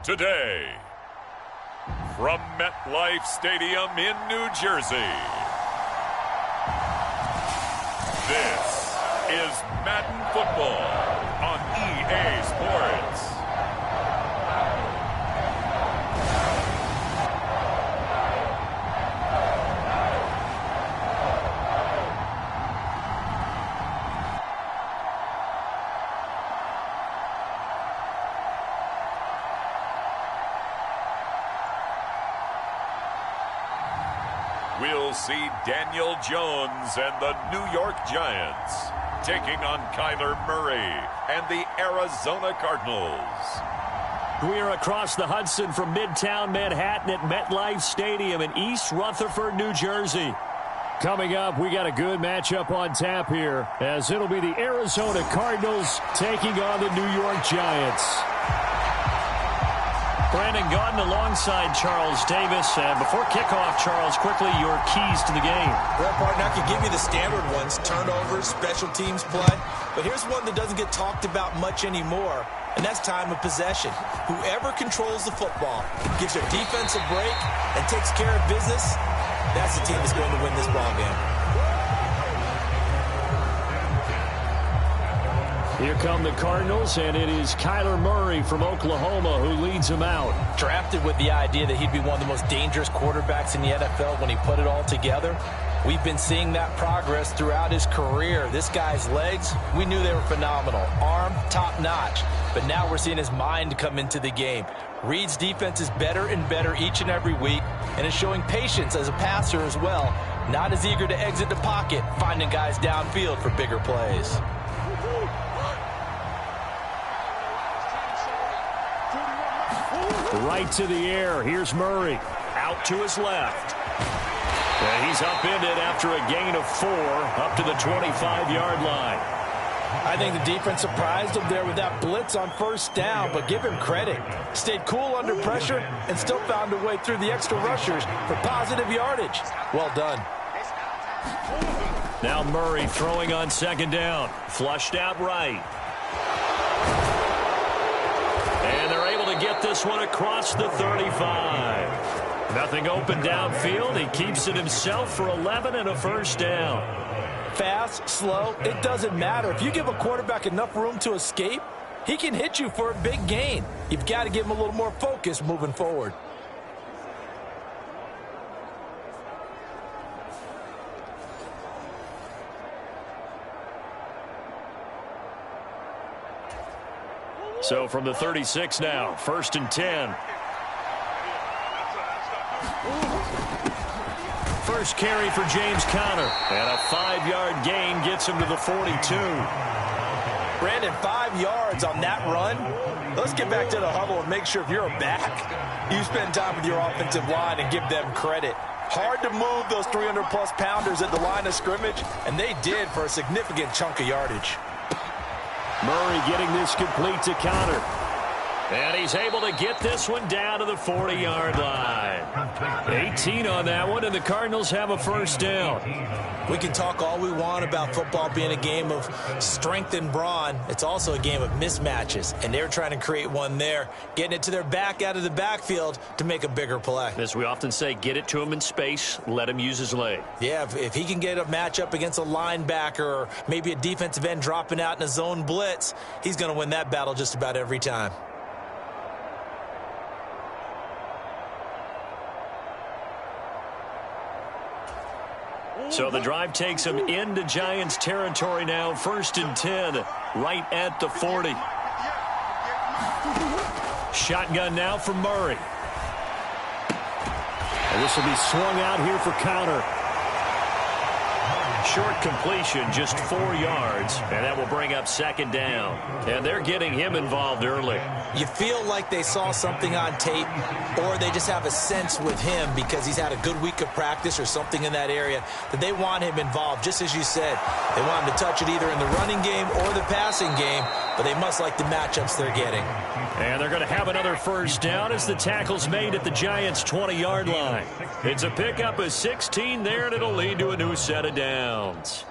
today. From MetLife Stadium in New Jersey, this is Madden Football on EA Sports. We'll see Daniel Jones and the New York Giants taking on Kyler Murray and the Arizona Cardinals. We are across the Hudson from Midtown Manhattan at MetLife Stadium in East Rutherford, New Jersey. Coming up, we got a good matchup on tap here, as it'll be the Arizona Cardinals taking on the New York Giants. Brandon Gaudin alongside Charles Davis. And before kickoff, Charles, quickly your keys to the game. Well, partner, I can give you the standard ones, turnovers, special teams play. But here's one that doesn't get talked about much anymore, and that's time of possession. Whoever controls the football, gives their defense a break, and takes care of business, that's the team that's going to win this ball game. Here come the Cardinals, and it is Kyler Murray from Oklahoma who leads them out. Drafted with the idea that he'd be one of the most dangerous quarterbacks in the NFL when he put it all together. We've been seeing that progress throughout his career. This guy's legs, we knew they were phenomenal. Arm, top-notch. But now we're seeing his mind come into the game. Reed's defense is better and better each and every week, and is showing patience as a passer as well. Not as eager to exit the pocket, finding guys downfield for bigger plays. Right to the air. Here's Murray. Out to his left. And he's upended after a gain of 4 up to the 25-yard line. I think the defense surprised him there with that blitz on first down, but give him credit. Stayed cool under pressure and still found a way through the extra rushers for positive yardage. Well done. Now Murray throwing on second down. Flushed out right. And they're able to get this one across the 35. Nothing open downfield. He keeps it himself for 11 and a first down. Fast, slow, it doesn't matter. If you give a quarterback enough room to escape, he can hit you for a big gain. You've got to give him a little more focus moving forward. So from the 36 now, 1st and 10. First carry for James Conner. And a 5-yard gain gets him to the 42. Brandon, 5 yards on that run. Let's get back to the huddle and make sure if you're a back, you spend time with your offensive line and give them credit. Hard to move those 300-plus pounders at the line of scrimmage, and they did for a significant chunk of yardage. Murray getting this complete to Conner. And he's able to get this one down to the 40-yard line. 18 on that one, and the Cardinals have a first down. We can talk all we want about football being a game of strength and brawn. It's also a game of mismatches, and they're trying to create one there, getting it to their back out of the backfield to make a bigger play. As we often say, get it to him in space, let him use his leg. Yeah, if he can get a matchup against a linebacker or maybe a defensive end dropping out in a zone blitz, he's going to win that battle just about every time. So the drive takes him into Giants territory now. 1st and 10, right at the 40. Shotgun now for Murray. And this will be swung out here for Conner. Short completion, just 4 yards, and that will bring up second down. And they're getting him involved early. You feel like they saw something on tape, or they just have a sense with him because he's had a good week of practice or something in that area that they want him involved. Just as you said, they want him to touch it either in the running game or the passing game, but they must like the matchups they're getting. And they're going to have another first down as the tackle's made at the Giants' 20-yard line. It's a pickup of 16 there, and it'll lead to a new set of downs.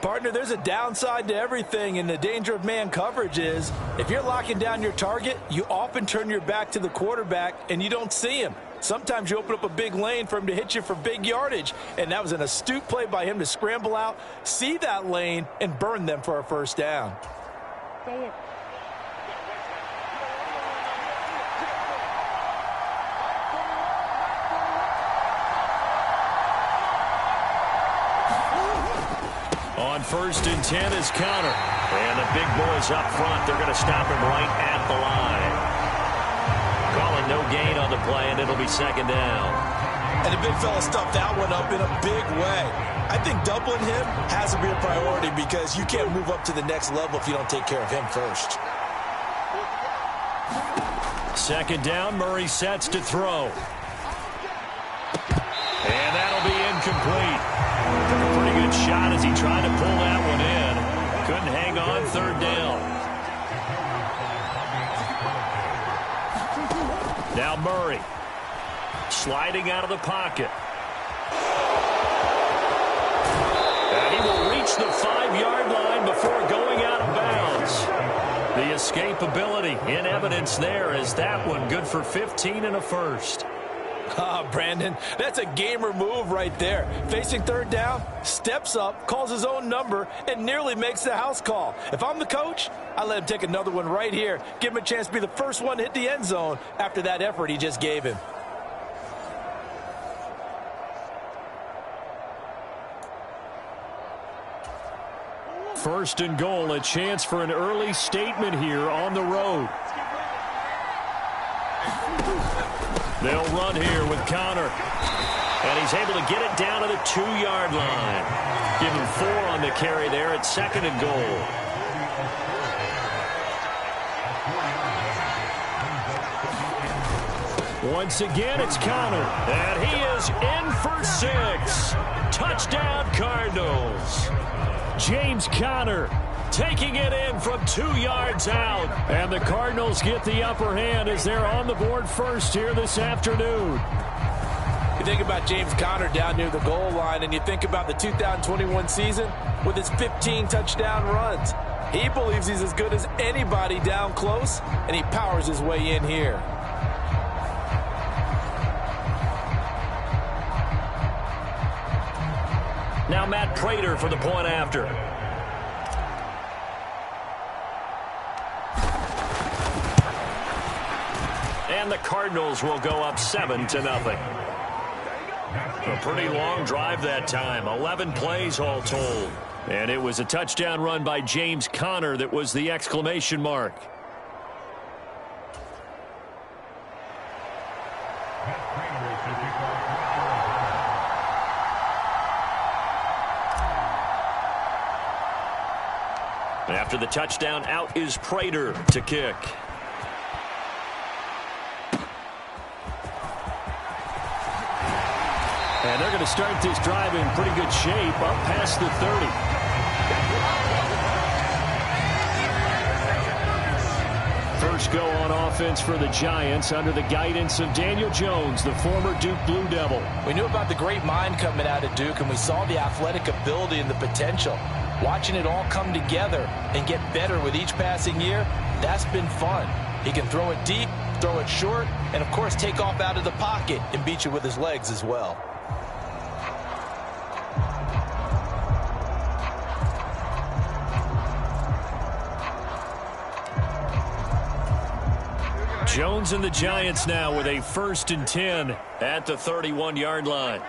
Partner, there's a downside to everything, and the danger of man coverage is if you're locking down your target, you often turn your back to the quarterback and you don't see him. Sometimes you open up a big lane for him to hit you for big yardage, and that was an astute play by him to scramble out, see that lane, and burn them for a first down. On 1st and 10 is Connor. And the big boys up front. They're going to stop him right at the line. Calling no gain on the play, and it'll be 2nd down. And the big fella stuffed that one up in a big way. I think doubling him has to be a priority because you can't move up to the next level if you don't take care of him first. 2nd down, Murray sets to throw. And that'll be incomplete. Took a pretty good shot as he tried to pull that one in. Couldn't hang on 3rd down. Now Murray sliding out of the pocket. And he will reach the 5-yard line before going out of bounds. The escapability in evidence there as that one good for 15 and a first. Brandon, that's a gamer move right there. Facing 3rd down, steps up, calls his own number, and nearly makes the house call. If I'm the coach, I let him take another one right here. Give him a chance to be the first one to hit the end zone after that effort he just gave him. First and goal, a chance for an early statement here on the road. They'll run here with Connor. And he's able to get it down to the 2-yard line. Give him 4 on the carry there at 2nd and goal. Once again, it's Connor. And he is in for 6. Touchdown, Cardinals. James Conner taking it in from 2 yards out. And the Cardinals get the upper hand as they're on the board first here this afternoon. You think about James Conner down near the goal line, and you think about the 2021 season with his 15 touchdown runs. He believes he's as good as anybody down close, and he powers his way in here. Now Matt Prater for the point after. And the Cardinals will go up 7-0. A pretty long drive that time. 11 plays all told. And it was a touchdown run by James Conner that was the exclamation mark. After the touchdown, out is Prater to kick. And they're going to start this drive in pretty good shape, up past the 30. First go on offense for the Giants under the guidance of Daniel Jones, the former Duke Blue Devil. We knew about the great mind coming out of Duke, and we saw the athletic ability and the potential. Watching it all come together and get better with each passing year, that's been fun. He can throw it deep, throw it short, and, of course, take off out of the pocket and beat you with his legs as well. Jones and the Giants now with a 1st and 10 at the 31-yard line.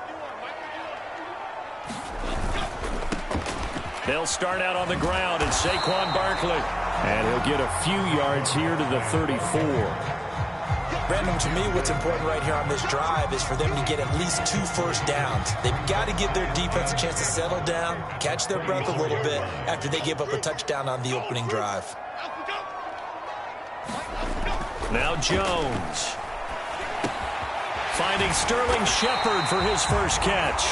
They'll start out on the ground, and Saquon Barkley. And he'll get a few yards here to the 34. Brandon, to me, what's important right here on this drive is for them to get at least 2 first downs. They've got to give their defense a chance to settle down, catch their breath a little bit after they give up a touchdown on the opening drive. Now Jones. Finding Sterling Shepard for his first catch.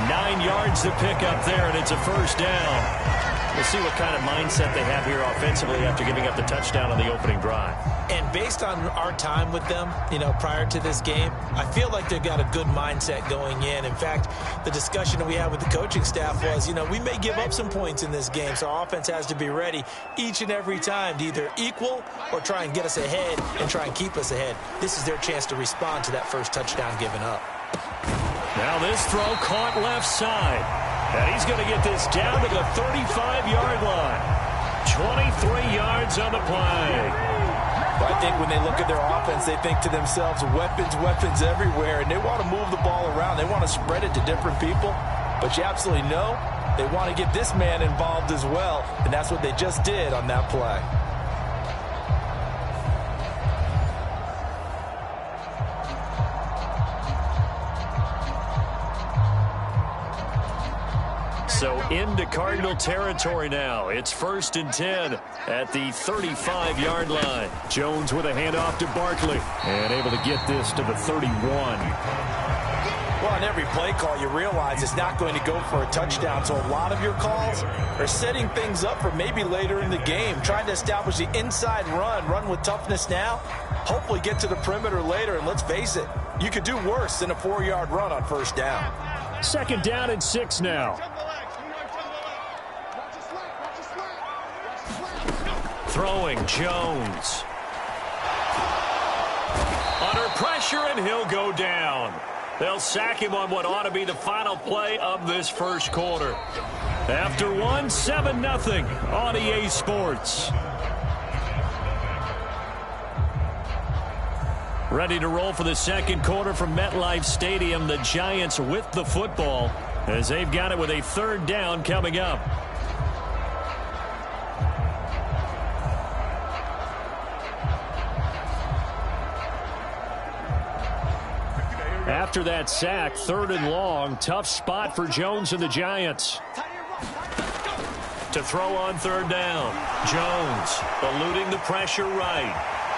9 yards to pick up there, and it's a first down. We'll see what kind of mindset they have here offensively after giving up the touchdown on the opening drive. And based on our time with them, prior to this game, I feel like they've got a good mindset going in. In fact, the discussion that we had with the coaching staff was, we may give up some points in this game, so our offense has to be ready each and every time to either equal or try and get us ahead and try and keep us ahead. This is their chance to respond to that first touchdown given up. Now this throw caught left side. And he's going to get this down to the 35-yard line. 23 yards on the play. Well, I think when they look at their offense, they think to themselves, weapons everywhere, and they want to move the ball around. They want to spread it to different people, but you absolutely know they want to get this man involved as well, and that's what they just did on that play. So into Cardinal territory now. It's 1st and 10 at the 35-yard line. Jones with a handoff to Barkley and able to get this to the 31. Well, on every play call, you realize it's not going to go for a touchdown. So a lot of your calls are setting things up for maybe later in the game, trying to establish the inside run with toughness now, hopefully get to the perimeter later. And let's face it, you could do worse than a 4-yard run on first down. 2nd down and 6 now. Throwing Jones. Under pressure, and he'll go down. They'll sack him on what ought to be the final play of this first quarter. After 7-0 on EA Sports. Ready to roll for the second quarter from MetLife Stadium. The Giants with the football as they've got it with a 3rd down coming up. After that sack, 3rd and long. Tough spot for Jones and the Giants. To throw on 3rd down. Jones eluding the pressure right.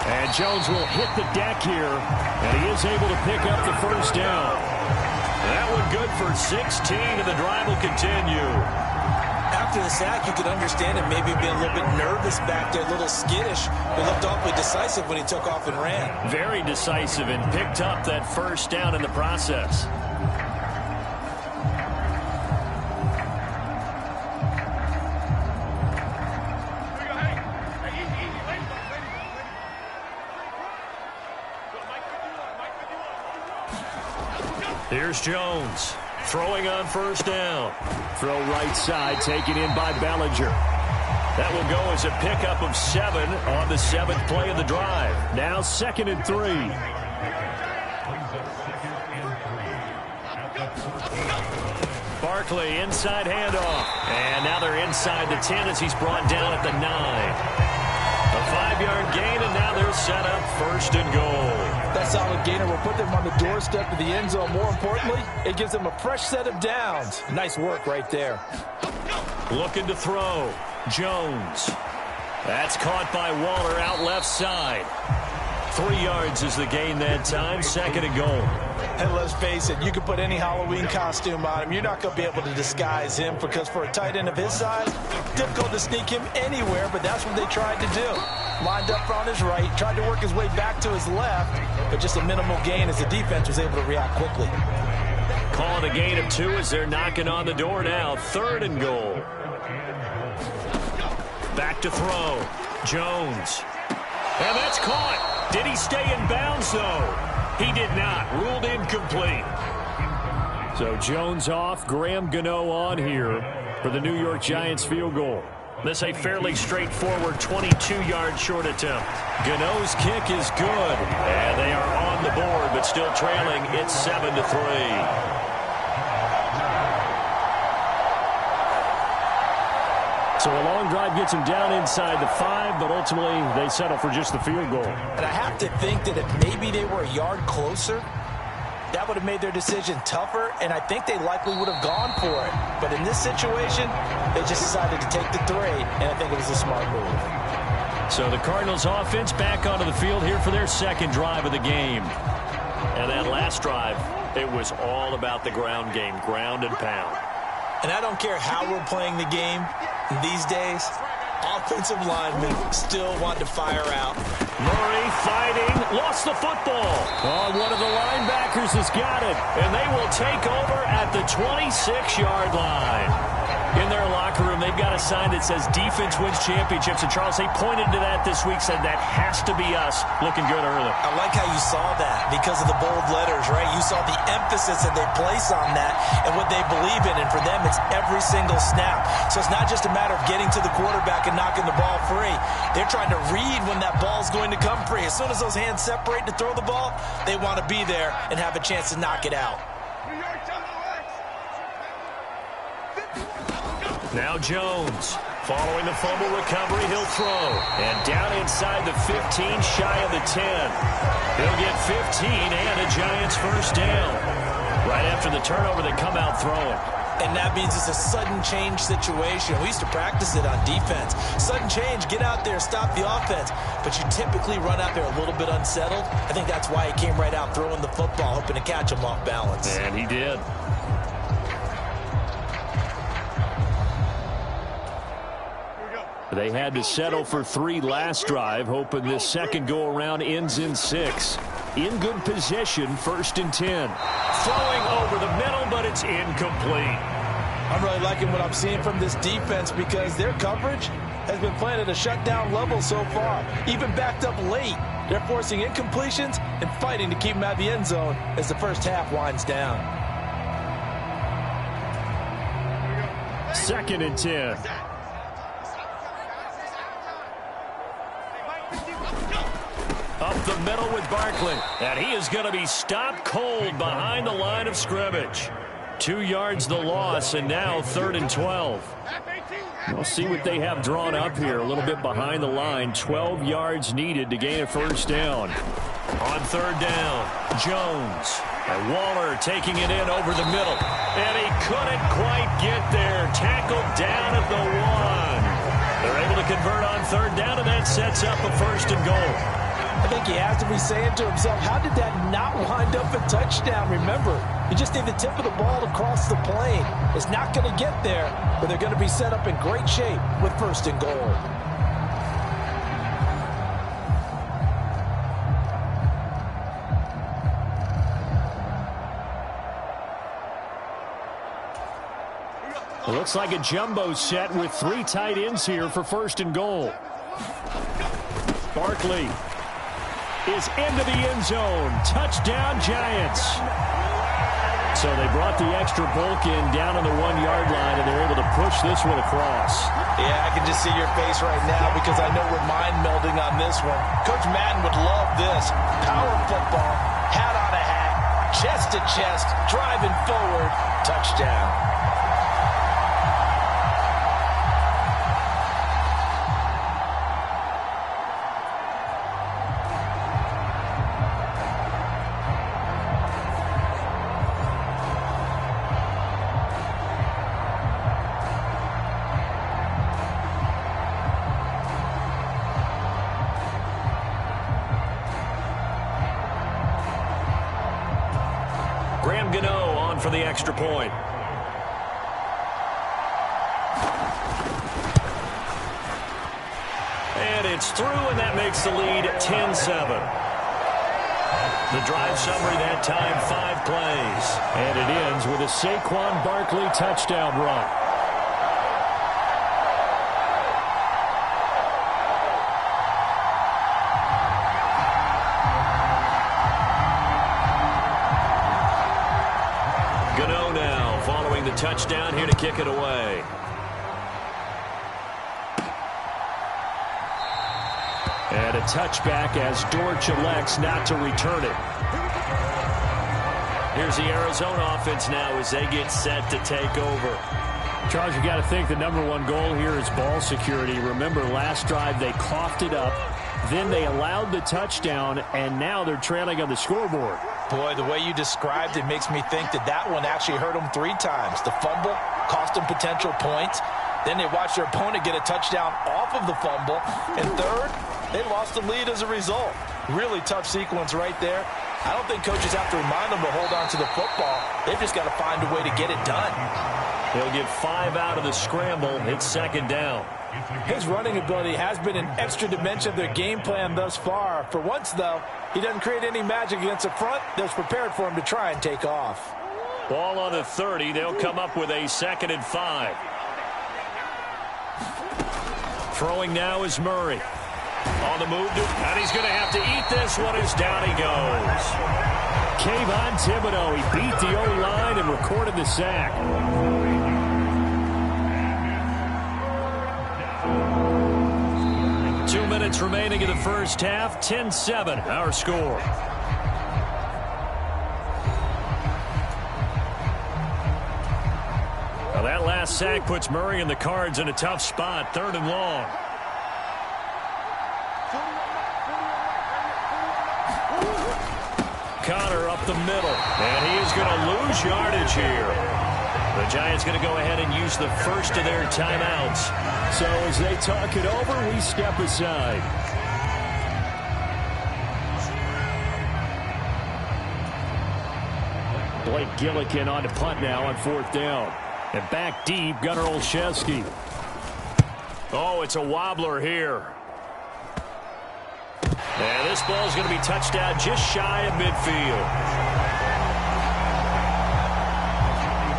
And Jones will hit the deck here. And he is able to pick up the first down. That one good for 16, and the drive will continue. After the sack, you could understand him maybe being a little bit nervous back there, a little skittish. He looked awfully decisive when he took off and ran. Very decisive and picked up that first down in the process. Here's Jones. Throwing on first down. Throw right side, taken in by Bellinger. That will go as a pickup of 7 on the 7th play of the drive. Now 2nd and 3. Barkley inside handoff. And now they're inside the 10 as he's brought down at the 9. A 5-yard gain, and now they're set up 1st and goal. That solid gainer will put them on the doorstep of the end zone. More importantly, it gives them a fresh set of downs. Nice work right there. Looking to throw. Jones. That's caught by Waller out left side. 3 yards is the gain that time. 2nd and goal. And let's face it, you can put any Halloween costume on him. You're not going to be able to disguise him because for a tight end of his size, difficult to sneak him anywhere, but that's what they tried to do. Lined up on his right, tried to work his way back to his left, but just a minimal gain as the defense was able to react quickly. Calling a gain of 2 as they're knocking on the door now. 3rd and goal. Back to throw. Jones. And that's caught. Did he stay in bounds, though? He did not. Ruled incomplete. So Jones off. Graham Gano on here for the New York Giants field goal. This a fairly straightforward 22-yard short attempt. Gano's kick is good. And they are on the board, but still trailing. It's 7-3. So a long drive gets them down inside the 5, but ultimately they settle for just the field goal. And I have to think that if maybe they were a yard closer, that would have made their decision tougher, and I think they likely would have gone for it. But in this situation, they just decided to take the 3, and I think it was a smart move. So the Cardinals offense back onto the field here for their second drive of the game. And that last drive It was all about the ground game, ground and pound. And I don't care how we're playing the game these days, offensive linemen still want to fire out. Murray fighting, lost the football. Oh, one of the linebackers has got it, and they will take over at the 26-yard line. In their locker room, they've got a sign that says defense wins championships. And, Charles, they pointed to that this week, said that has to be us. Looking good early. I like how you saw that because of the bold letters, right? You saw the emphasis that they place on that and what they believe in. And for them, it's every single snap. So it's not just a matter of getting to the quarterback and knocking the ball free. They're trying to read when that ball's going to come free. As soon as those hands separate to throw the ball, they want to be there and have a chance to knock it out. Now Jones, following the fumble recovery, he'll throw. And down inside the 15, shy of the 10. He'll get 15 and a Giants first down. Right after the turnover, they come out throwing. And that means it's a sudden change situation. We used to practice it on defense. Sudden change, get out there, stop the offense. But you typically run out there a little bit unsettled. I think that's why he came right out throwing the football, hoping to catch him off balance. And he did. They had to settle for 3 last drive, hoping this second go-around ends in 6. In good position, 1st and 10. Throwing over the middle, but it's incomplete. I'm really liking what I'm seeing from this defense because their coverage has been playing at a shutdown level so far. Even backed up late, they're forcing incompletions and fighting to keep them out of the end zone as the first half winds down. 2nd and 10. Up the middle with Barkley. And he is going to be stopped cold behind the line of scrimmage. 2 yards the loss, and now 3rd and 12. We'll see what they have drawn up here. A little bit behind the line. 12 yards needed to gain a first down. On 3rd down, Jones. And Waller taking it in over the middle. And he couldn't quite get there. Tackled down at the 1. They're able to convert on 3rd down, and that sets up a 1st and goal. I think he has to be saying to himself, how did that not wind up a touchdown? Remember, you just need the tip of the ball to cross the plane. It's not going to get there, but they're going to be set up in great shape with 1st and goal. It looks like a jumbo set with 3 tight ends here for 1st and goal. Barkley is into the end zone. Touchdown, Giants. So they brought the extra bulk in down on the 1-yard line, and they're able to push this one across. Yeah, I can just see your face right now because I know we're mind melding on this one. Coach Madden would love this. Power football, hat on a hat, chest to chest, driving forward, touchdown. For the extra point. And it's through, and that makes the lead 10-7. The drive summary that time, 5 plays. And it ends with a Saquon Barkley touchdown run. Touchdown here to kick it away. And a touchback as Dortch elects not to return it. Here's the Arizona offense now as they get set to take over. Charles, you got to think the #1 goal here is ball security. Remember, last drive they coughed it up. Then they allowed the touchdown, and now they're trailing on the scoreboard. Boy, the way you described it makes me think that that one actually hurt them 3 times. The fumble cost them potential points. Then they watched their opponent get a touchdown off of the fumble. And third, they lost the lead as a result. Really tough sequence right there. I don't think coaches have to remind them to hold on to the football. They've just got to find a way to get it done. They'll get 5 out of the scramble. It's second down. His running ability has been an extra dimension of their game plan thus far. For once, though, he doesn't create any magic against the front that's prepared for him to try and take off. Ball on the 30. They'll come up with a 2nd and 5. Throwing now is Murray. On the move, and he's going to have to eat this one as down he goes. Kayvon Thibodeau, he beat the O-line and recorded the sack. Two minutes remaining in the first half, 10-7, our score. Well, that last sack puts Murray and the Cards in a tough spot, 3rd and long. Connor up the middle, and he is going to lose yardage here. The Giants going to go ahead and use the first of their timeouts. So as they talk it over, we step aside. Blake Gillikin on to punt now on 4th down. And back deep, Gunnar Olszewski. Oh, it's a wobbler here. And this ball is going to be touched out just shy of midfield.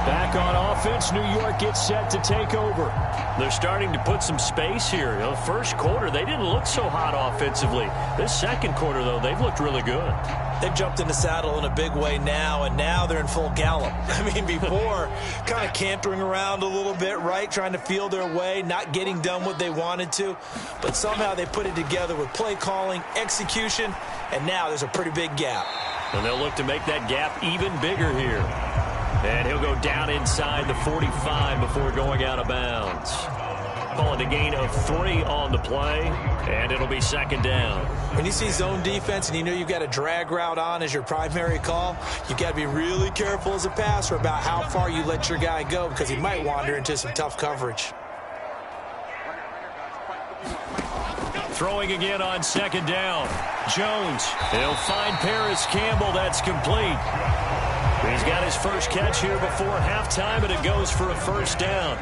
Back on offense, New York gets set to take over. They're starting to put some space here. You know, the first quarter, they didn't look so hot offensively. This second quarter, though, they've looked really good. They've jumped in the saddle in a big way now, and now they're in full gallop. I mean, before, kind of cantering around a little bit, right, trying to feel their way, not getting done what they wanted to. But somehow they put it together with play calling, execution, and now there's a pretty big gap. And they'll look to make that gap even bigger here. And he'll go down inside the 45 before going out of bounds. Calling a gain of 3 on the play, and it'll be 2nd down. When you see zone defense and you know you've got a drag route on as your primary call, you've got to be really careful as a passer about how far you let your guy go because he might wander into some tough coverage. Throwing again on 2nd down. Jones. He'll find Paris Campbell. That's complete. He's got his first catch here before halftime, and it goes for a 1st down.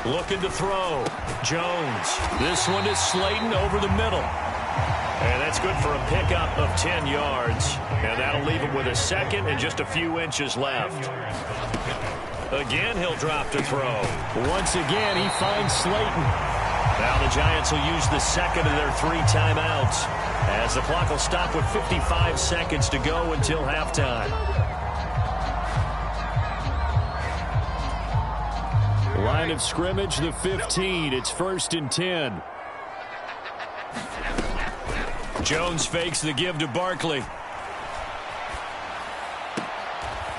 Looking to throw. Jones. This one is Slayton over the middle. And that's good for a pickup of 10 yards. And that'll leave him with a 2nd and just a few inches left. Again, he'll drop to throw. Once again, he finds Slayton. Now the Giants will use the 2nd of their 3 timeouts, as the clock will stop with 55 seconds to go until halftime. Line of scrimmage, the 15. It's 1st and 10. Jones fakes the give to Barkley.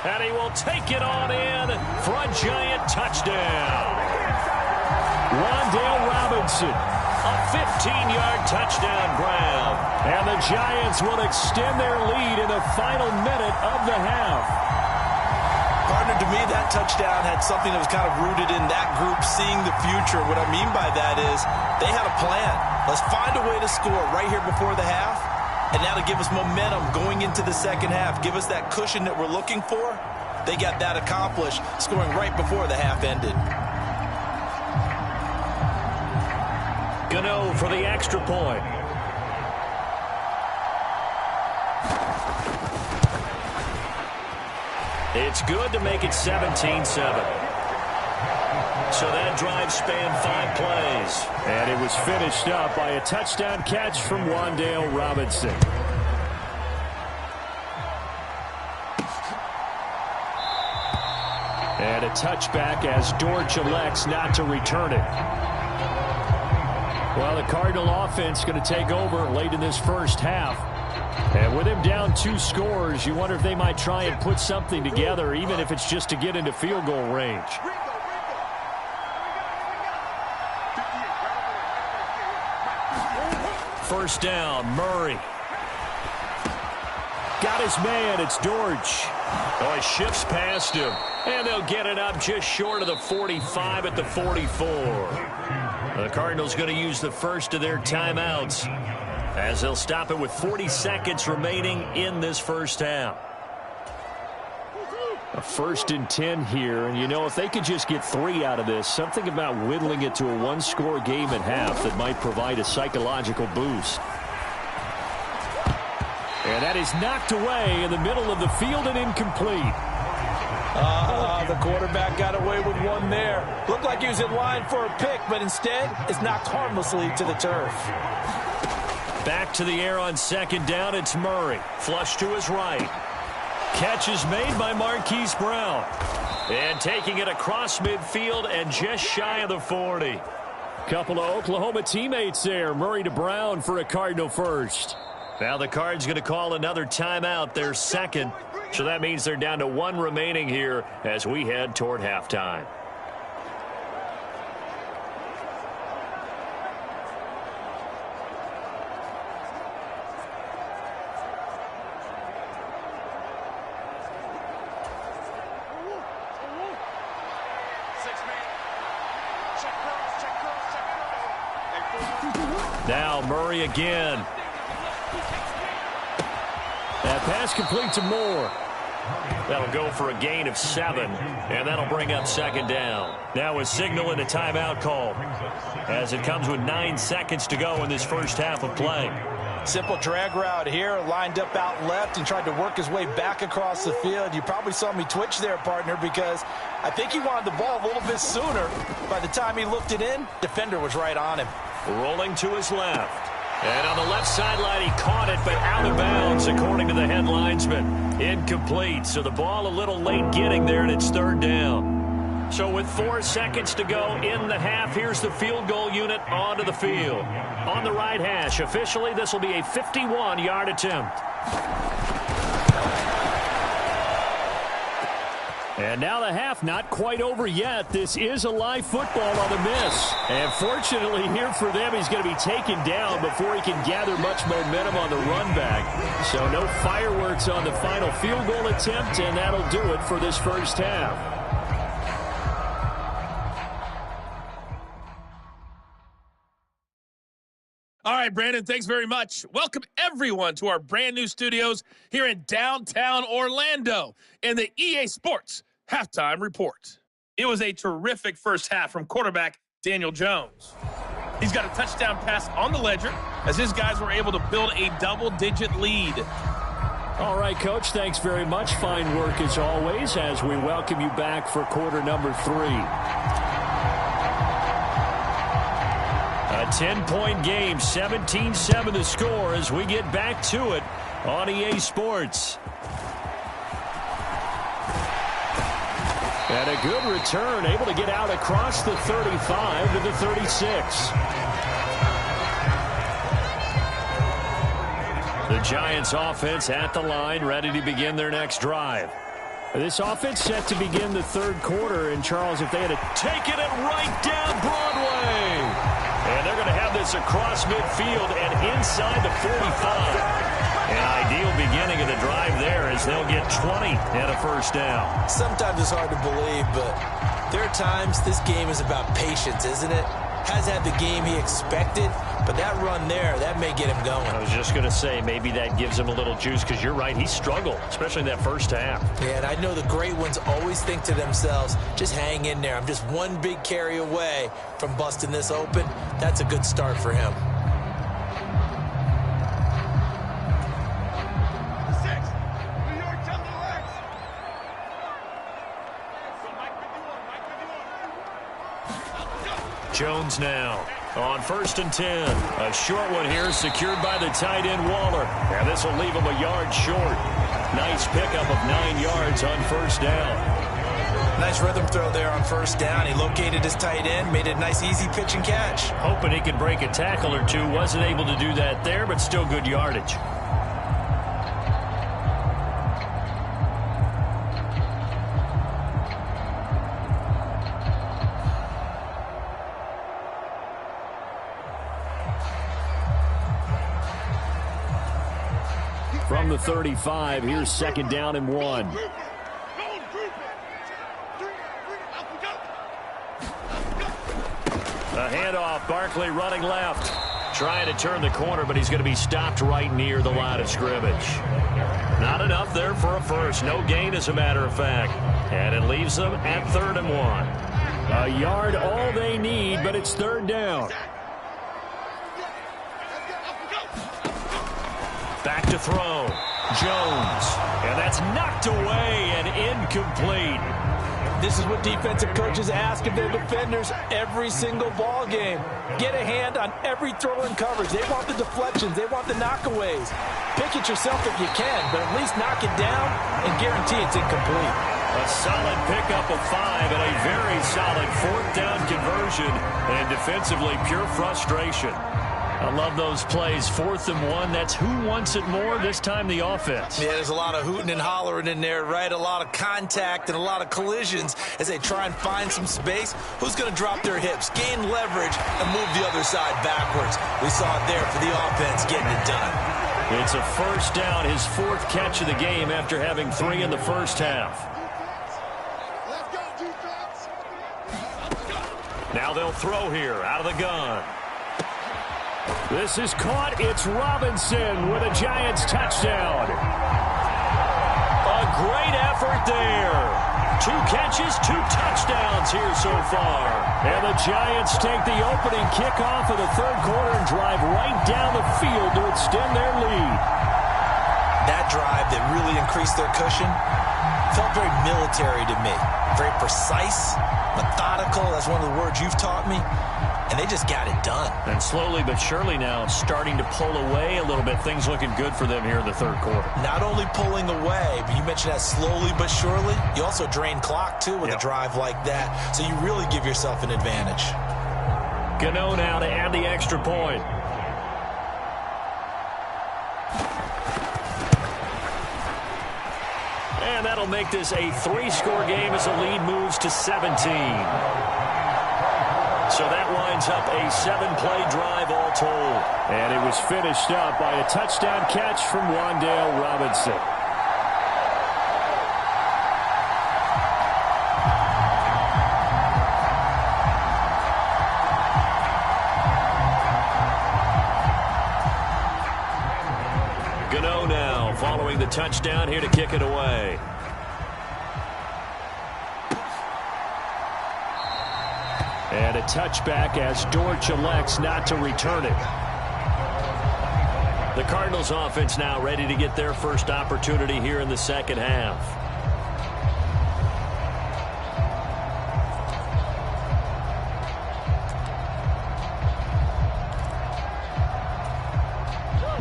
And he will take it on in for a Giant touchdown. Wan'Dale Robinson, a 15-yard touchdown grab. And the Giants will extend their lead in the final minute of the half. Partner, to me, that touchdown had something that was kind of rooted in that group seeing the future. What I mean by that is they had a plan. Let's find a way to score right here before the half. And now to give us momentum going into the second half, give us that cushion that we're looking for. They got that accomplished, scoring right before the half ended. Gano for the extra point. It's good to make it 17-7. So that drive spanned 5 plays. And it was finished up by a touchdown catch from Wan'Dale Robinson. And a touchback as Dortch elects not to return it. Well, the Cardinal offense going to take over late in this first half. And with him down 2 scores, you wonder if they might try and put something together, even if it's just to get into field goal range. First down, Murray. Got his man, it's Dortch. Oh, he shifts past him. And they'll get it up just short of the 45 at the 44. The Cardinals going to use the first of their timeouts as they'll stop it with 40 seconds remaining in this first half. A 1st and 10 here, and you know, if they could just get 3 out of this, something about whittling it to a one-score game at half that might provide a psychological boost. And that is knocked away in the middle of the field and incomplete. The quarterback got away with one there. Looked like he was in line for a pick, but instead it's knocked harmlessly to the turf. Back to the air on 2nd down. It's Murray. Flush to his right. Catch is made by Marquise Brown. And taking it across midfield and just shy of the 40. Couple of Oklahoma teammates there. Murray to Brown for a Cardinal first. Now the Cards going to call another timeout, their second. So that means they're down to 1 remaining here as we head toward halftime. Now Murray again. That pass complete to Moore. That'll go for a gain of 7, and that'll bring up 2nd down. Now a signal and a timeout call as it comes with 9 seconds to go in this first half of play. Simple drag route here, lined up out left and tried to work his way back across the field. You probably saw me twitch there, partner, because I think he wanted the ball a little bit sooner. By the time he looked it in, defender was right on him. Rolling to his left. And on the left sideline, he caught it, but out of bounds, according to the head linesman. Incomplete, so the ball a little late getting there, and it's 3rd down. So with 4 seconds to go in the half, here's the field goal unit onto the field. On the right hash, officially, this will be a 51-yard attempt. And now the half not quite over yet. This is a live football on the miss. And fortunately here for them, he's going to be taken down before he can gather much momentum on the run back. So no fireworks on the final field goal attempt, and that'll do it for this first half. All right, Brandon, thanks very much. Welcome, everyone, to our brand-new studios here in downtown Orlando in the EA Sports Halftime Report. It was a terrific first half from quarterback Daniel Jones. He's got a touchdown pass on the ledger as his guys were able to build a double-digit lead. All right, Coach, thanks very much. Fine work as always as we welcome you back for quarter number 3. A 10-point game, 17-7 the score as we get back to it on EA Sports. And a good return, able to get out across the 35 to the 36. The Giants offense at the line, ready to begin their next drive. This offense set to begin the 3rd quarter, and Charles, if they had taken it right down Broadway. And they're going to have this across midfield and inside the 45. An ideal beginning of the drive there as they'll get 20 and a first down. Sometimes it's hard to believe, but there are times this game is about patience, isn't it? Has had the game he expected, but that run there, that may get him going. I was just going to say, maybe that gives him a little juice because you're right, he struggled, especially in that first half. Yeah, and I know the great ones always think to themselves, just hang in there. I'm just one big carry away from busting this open. That's a good start for him. Jones now on 1st and 10. A short one here secured by the tight end Waller. And this will leave him a yard short. Nice pickup of 9 yards on first down. Nice rhythm throw there on first down. He located his tight end, made it a nice easy pitch and catch. Hoping he could break a tackle or two. Wasn't able to do that there, but still good yardage. From the 35, here's 2nd down and 1. A handoff, Barkley running left. Trying to turn the corner, but he's going to be stopped right near the line of scrimmage. Not enough there for a first. No gain, as a matter of fact. And it leaves them at 3rd and 1. A yard all they need, but it's 3rd down. Back to throw. Jones. And that's knocked away and incomplete. This is what defensive coaches ask of their defenders every single ball game. Get a hand on every throw in coverage. They want the deflections. They want the knockaways. Pick it yourself if you can, but at least knock it down and guarantee it's incomplete. A solid pickup of 5 and a very solid 4th down conversion, and defensively pure frustration. I love those plays. 4th and 1. That's who wants it more, this time the offense. Yeah, there's a lot of hooting and hollering in there, right? A lot of contact and a lot of collisions as they try and find some space. Who's going to drop their hips, gain leverage, and move the other side backwards? We saw it there for the offense getting it done. It's a 1st down, his 4th catch of the game after having 3 in the first half. Now they'll throw here out of the gun. This is caught. It's Robinson with a Giants touchdown. A great effort there. 2 catches, 2 touchdowns here so far. And the Giants take the opening kickoff of the 3rd quarter and drive right down the field to extend their lead. That drive that really increased their cushion felt very military to me. Very precise, methodical. That's one of the words you've taught me. And they just got it done. And slowly but surely now starting to pull away a little bit. Things looking good for them here in the 3rd quarter. Not only pulling away, but you mentioned that slowly but surely. You also drain clock, too, with a drive like that. So you really give yourself an advantage. Gano now to add the extra point. And that'll make this a 3-score game as the lead moves to 17. So that winds up a 7-play drive all told. And it was finished up by a touchdown catch from Wan'Dale Robinson. Gano now following the touchdown here to kick it away. And a touchback as Dortch elects not to return it. The Cardinals offense now ready to get their first opportunity here in the 2nd half.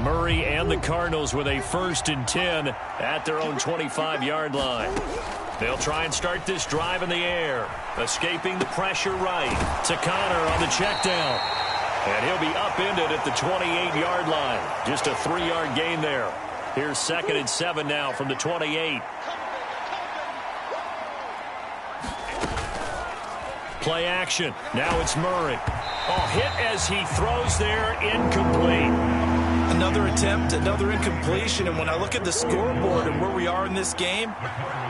Murray and the Cardinals with a 1st and 10 at their own 25-yard line. They'll try and start this drive in the air. Escaping the pressure right to Connor on the check down. And he'll be upended at the 28-yard line. Just a 3-yard gain there. Here's 2nd and 7 now from the 28. Play action. Now it's Murray. Oh, hit as he throws there, incomplete. Another attempt, another incompletion, and when I look at the scoreboard and where we are in this game,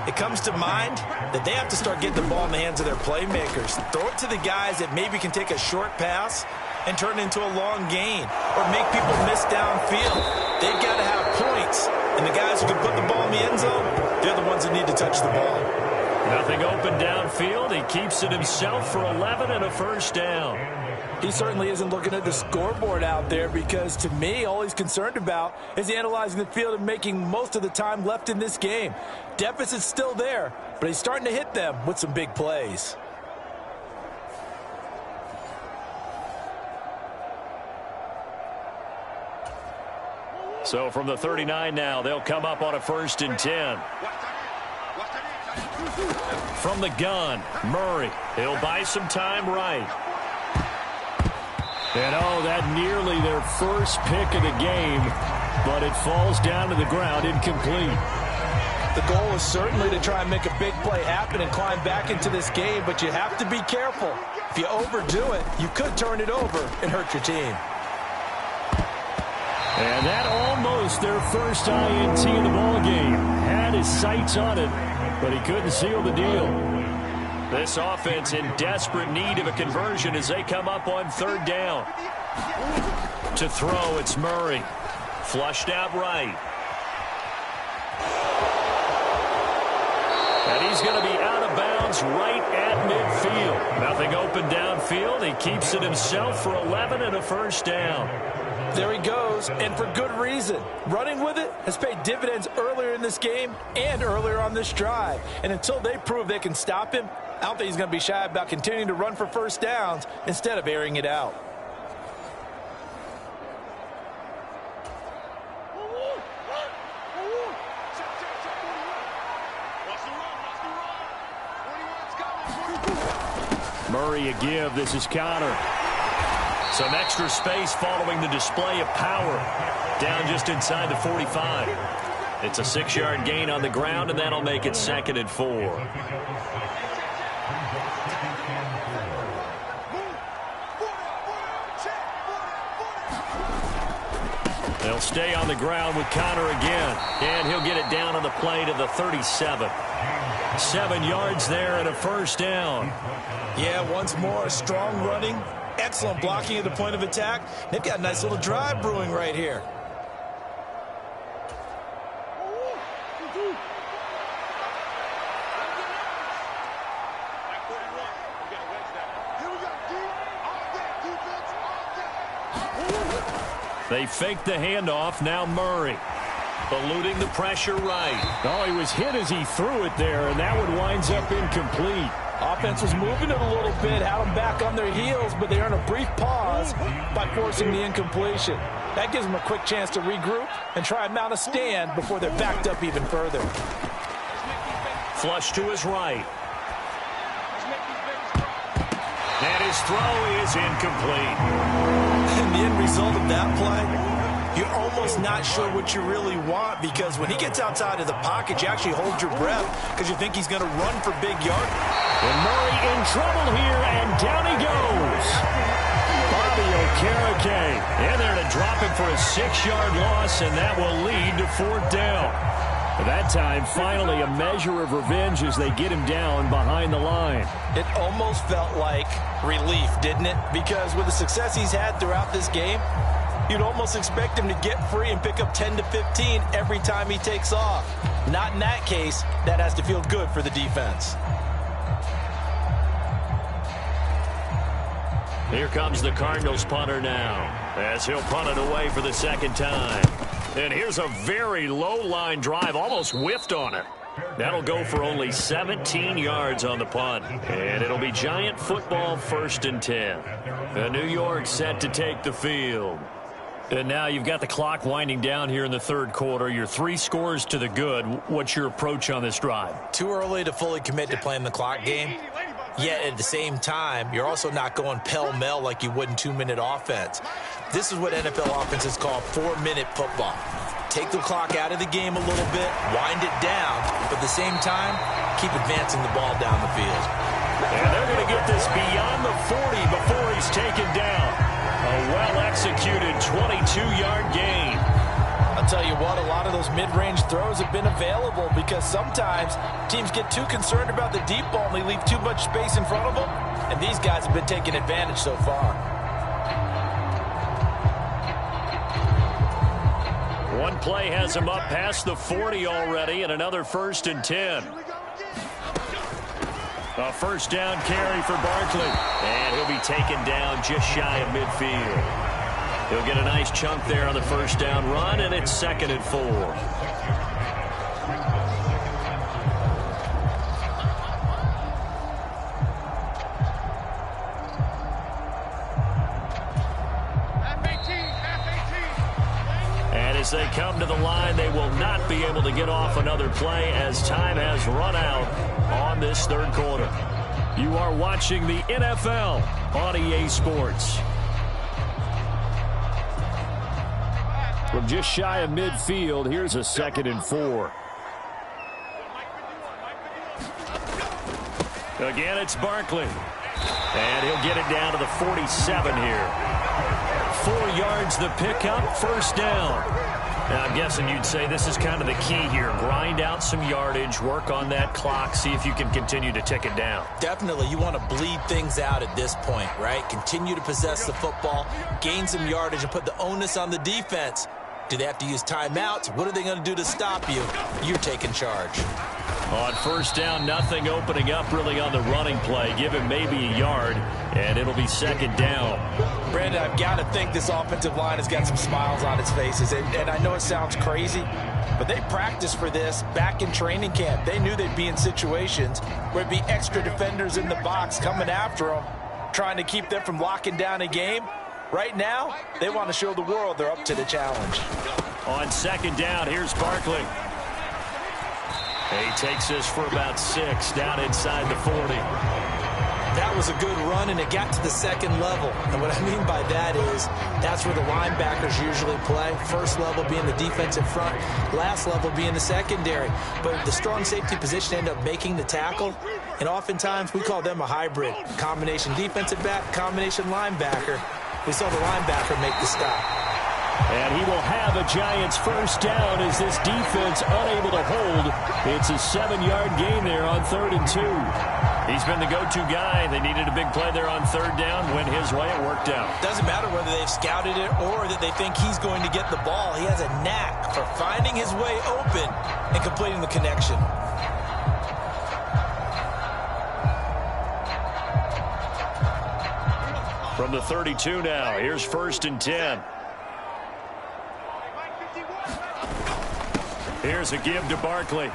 it comes to mind that they have to start getting the ball in the hands of their playmakers. Throw it to the guys that maybe can take a short pass and turn it into a long gain or make people miss downfield. They've got to have points, and the guys who can put the ball in the end zone, they're the ones that need to touch the ball. Nothing open downfield. He keeps it himself for 11 and a 1st down. He certainly isn't looking at the scoreboard out there because, to me, all he's concerned about is analyzing the field and making most of the time left in this game. Deficit's still there, but he's starting to hit them with some big plays. So from the 39 now, they'll come up on a 1st and 10. From the gun, Murray. He'll buy some time right. And, oh, that nearly their first pick of the game, but it falls down to the ground incomplete. The goal is certainly to try and make a big play happen and climb back into this game, but you have to be careful. If you overdo it, you could turn it over and hurt your team. And that almost their first INT in the ballgame. Had his sights on it, but he couldn't seal the deal. This offense in desperate need of a conversion as they come up on third down. To throw, it's Murray. Flushed out right. And he's going to be out of bounds right at midfield. Nothing open downfield. He keeps it himself for 11 and a first down. There he goes, and for good reason. Running with it has paid dividends earlier in this game and earlier on this drive. And until they prove they can stop him, I don't think he's going to be shy about continuing to run for first downs instead of airing it out. Murray a give. This is Connor. Some extra space following the display of power. Down just inside the 45. It's a 6-yard gain on the ground, and that'll make it 2nd and 4. They'll stay on the ground with Connor again, and he'll get it down on the play to the 37. 7 yards there and a first down. Yeah, once more, strong running, excellent blocking at the point of attack. They've got a nice little drive brewing right here. They fake the handoff. Now Murray. Eluding the pressure right. Oh, he was hit as he threw it there, and that one winds up incomplete. Offense was moving it a little bit, had them back on their heels, but they earn a brief pause by forcing the incompletion. That gives them a quick chance to regroup and try and mount a stand before they're backed up even further. Flush to his right. And his throw is incomplete. And the end result of that play, you're almost not sure what you really want, because when he gets outside of the pocket, you actually hold your breath because you think he's going to run for big yardage. And Murray in trouble here, and down he goes. Bobby Okereke in there to drop him for a 6-yard loss, and that will lead to 4th down. At that time, finally a measure of revenge as they get him down behind the line. It almost felt like relief, didn't it? Because with the success he's had throughout this game, you'd almost expect him to get free and pick up 10 to 15 every time he takes off. Not in that case. That has to feel good for the defense. Here comes the Cardinals punter now, as he'll punt it away for the 2nd time. And here's a very low-line drive, almost whiffed on it. That'll go for only 17 yards on the punt. And it'll be Giant football 1st and 10. The New York set to take the field. And now you've got the clock winding down here in the 3rd quarter. You're 3 scores to the good. What's your approach on this drive? Too early to fully commit to playing the clock game. Yet at the same time, you're also not going pell-mell like you would in 2-minute offense. This is what NFL offenses call 4-minute football. Take the clock out of the game a little bit, wind it down, but at the same time, keep advancing the ball down the field. And they're going to get this beyond the 40 before he's taken down. A well-executed 22-yard gain. I'll tell you what, a lot of those mid-range throws have been available because sometimes teams get too concerned about the deep ball and they leave too much space in front of them, and these guys have been taking advantage so far. One play has him up past the 40 already, and another 1st and 10. A first down carry for Barkley, and he'll be taken down just shy of midfield. He'll get a nice chunk there on the first down run, and it's 2nd and 4. And as they come to the line, they will not be able to get off another play as time has run out on this 3rd quarter. You are watching the NFL on EA Sports. From just shy of midfield, here's a 2nd and 4. Again, it's Barkley. And he'll get it down to the 47 here. 4 yards the pickup, first down. Now, I'm guessing you'd say this is kind of the key here. Grind out some yardage, work on that clock, see if you can continue to tick it down. Definitely. You want to bleed things out at this point, right? Continue to possess the football, gain some yardage, and put the onus on the defense. Do they have to use timeouts? What are they going to do to stop you? You're taking charge. On first down, nothing opening up really on the running play. Give him maybe a yard, and it'll be second down. Brandon, I've got to think this offensive line has got some smiles on its faces. And I know it sounds crazy, but they practiced for this back in training camp. They knew they'd be in situations where it'd be extra defenders in the box coming after them, trying to keep them from locking down a game. Right now, they want to show the world they're up to the challenge. On second down, here's Barkley. He takes this for about 6 down inside the 40. That was a good run, and it got to the second level. And what I mean by that is that's where the linebackers usually play. First level being the defensive front, last level being the secondary. But the strong safety position ended up making the tackle, and oftentimes we call them a hybrid. Combination defensive back, combination linebacker. We saw the linebacker make the stop. And he will have a Giants first down as this defense unable to hold. It's a 7-yard gain there on 3rd and 2. He's been the go-to guy. They needed a big play there on 3rd down. Went his way. It worked out. Doesn't matter whether they've scouted it or that they think he's going to get the ball. He has a knack for finding his way open and completing the connection. From the 32 now, here's 1st and 10. Here's a give to Barkley.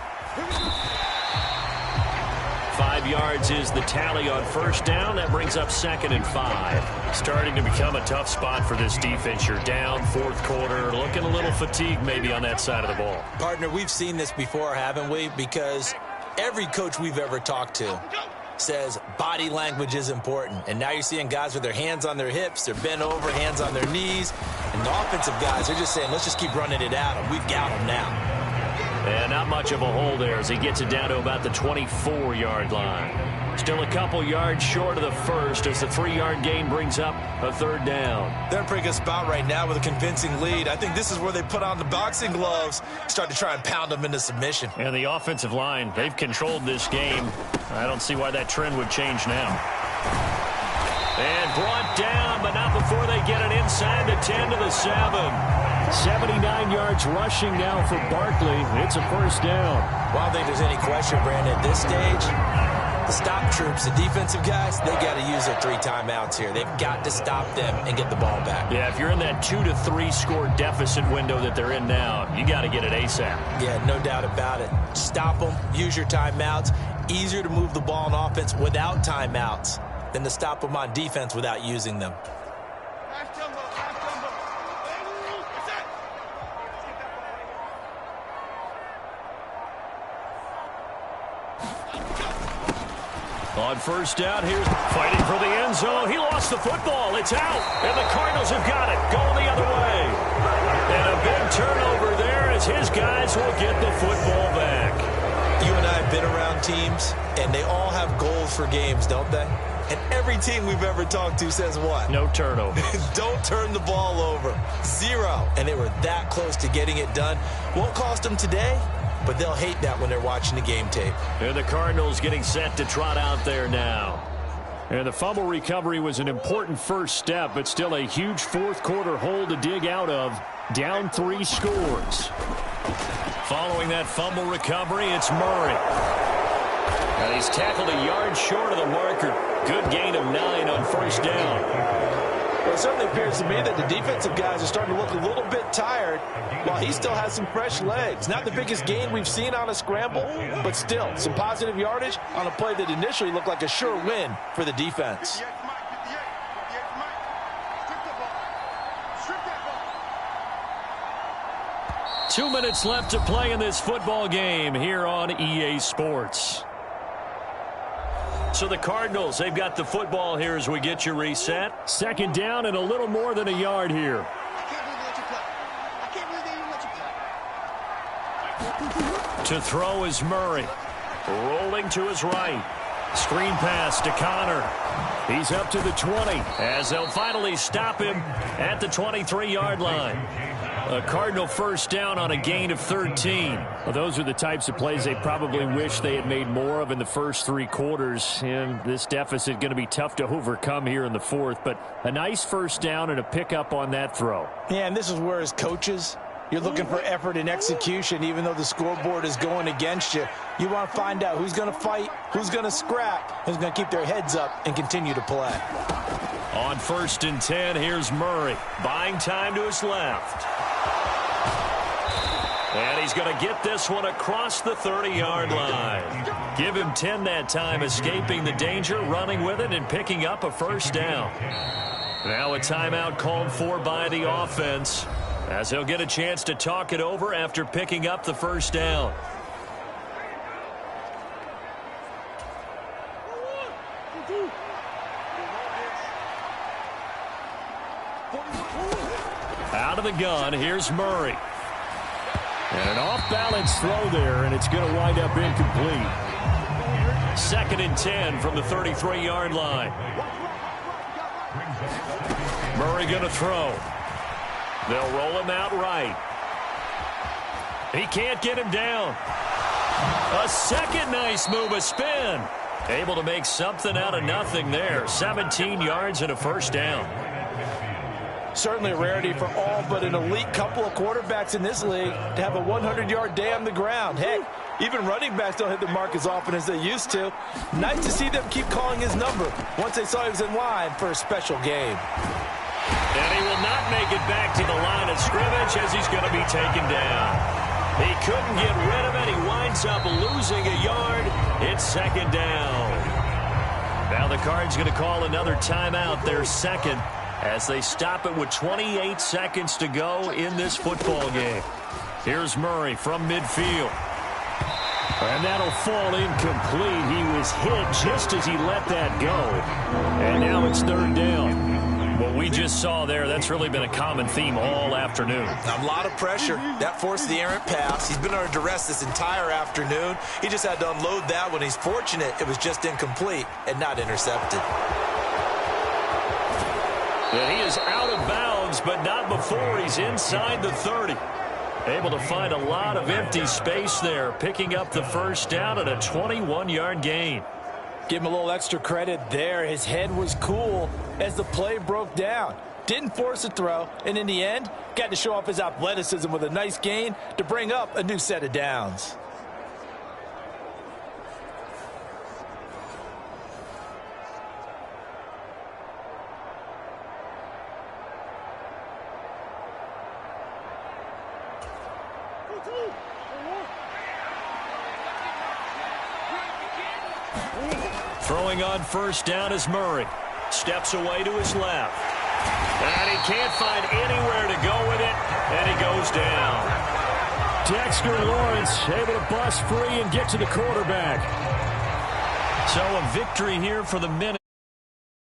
5 yards is the tally on first down. That brings up 2nd and 5. Starting to become a tough spot for this defense. You're down 4th quarter, looking a little fatigued maybe on that side of the ball. Partner, we've seen this before, haven't we? Because every coach we've ever talked to says body language is important. And now you're seeing guys with their hands on their hips, they're bent over, hands on their knees. And the offensive guys are just saying, let's just keep running it at them. We've got them now. And not much of a hole there as he gets it down to about the 24-yard line. Still a couple yards short of the first as the 3-yard gain brings up a 3rd down. They're in a pretty good spot right now with a convincing lead. I think this is where they put on the boxing gloves, start to try and pound them into submission. And the offensive line, they've controlled this game. I don't see why that trend would change now. And brought down, but not before they get it inside the 10 to the 7. 79 yards rushing now for Barkley. It's a first down. Well, I don't think there's any question, Brandon, at this stage, the stop troops, the defensive guys, they got to use their 3 timeouts here. They've got to stop them and get the ball back. Yeah, if you're in that 2 to 3 score deficit window that they're in now, you got to get it ASAP. Yeah, no doubt about it. Stop them, use your timeouts. Easier to move the ball on offense without timeouts than to stop them on defense without using them. On first down, here's fighting for the end zone. He lost the football. It's out. And the Cardinals have got it. Going the other way. And a big turnover there as his guys will get the football back. You and I have been around teams, and they all have goals for games, don't they? And every team we've ever talked to says what? No turnover. Don't turn the ball over. 0. And they were that close to getting it done. Won't cost them today, but they'll hate that when they're watching the game tape. And the Cardinals getting set to trot out there now. And the fumble recovery was an important first step, but still a huge 4th quarter hole to dig out of. Down 3 scores. Following that fumble recovery, it's Murray. And he's tackled a yard short of the marker. Good gain of 9 on first down. Well, it certainly appears to me that the defensive guys are starting to look a little bit tired while he still has some fresh legs. Not the biggest gain we've seen on a scramble, but still some positive yardage on a play that initially looked like a sure win for the defense. Two minutes left to play in this football game here on EA Sports. So the Cardinals, they've got the football here as we get you reset. Second down and a little more than a yard here. To throw is Murray. Rolling to his right. Screen pass to Connor. He's up to the 20 as they'll finally stop him at the 23-yard line. A Cardinal first down on a gain of 13. Well, those are the types of plays they probably wish they had made more of in the first 3 quarters. And this deficit going to be tough to overcome here in the fourth. But a nice first down and a pickup on that throw. Yeah, and this is where as coaches, you're looking for effort and execution, even though the scoreboard is going against you. You want to find out who's going to fight, who's going to scrap, who's going to keep their heads up and continue to play. On 1st and 10, here's Murray. Buying time to his left. And he's going to get this one across the 30-yard line. Give him 10 that time, escaping the danger, running with it, and picking up a first down. Now a timeout called for by the offense, as he'll get a chance to talk it over after picking up the first down. Out of the gun, here's Murray. And an off-balance throw there, and it's going to wind up incomplete. 2nd and 10 from the 33-yard line. Murray going to throw. They'll roll him out right. He can't get him down. A second nice move, a spin. Able to make something out of nothing there. 17 yards and a first down. Certainly a rarity for all but an elite couple of quarterbacks in this league to have a 100-yard day on the ground. Heck, even running backs don't hit the mark as often as they used to. Nice to see them keep calling his number once they saw he was in line for a special game. And he will not make it back to the line of scrimmage as he's going to be taken down. He couldn't get rid of it. He winds up losing a yard. It's 2nd down. Now the Cards going to call another timeout, their 2nd, as they stop it with 28 seconds to go in this football game. Here's Murray from midfield. And that'll fall incomplete. He was hit just as he let that go. And now it's 3rd down. What we just saw there, that's really been a common theme all afternoon. A lot of pressure. That forced the errant pass. He's been under duress this entire afternoon. He just had to unload that one. He's fortunate it was just incomplete and not intercepted. And he is out of bounds, but not before he's inside the 30. Able to find a lot of empty space there, picking up the first down at a 21-yard gain. Give him a little extra credit there. His head was cool as the play broke down. Didn't force a throw, and in the end, got to show off his athleticism with a nice gain to bring up a new set of downs. Throwing on first down is Murray. Steps away to his left. And he can't find anywhere to go with it, and he goes down. Dexter Lawrence able to bust free and get to the quarterback. So a victory here for the Minutes.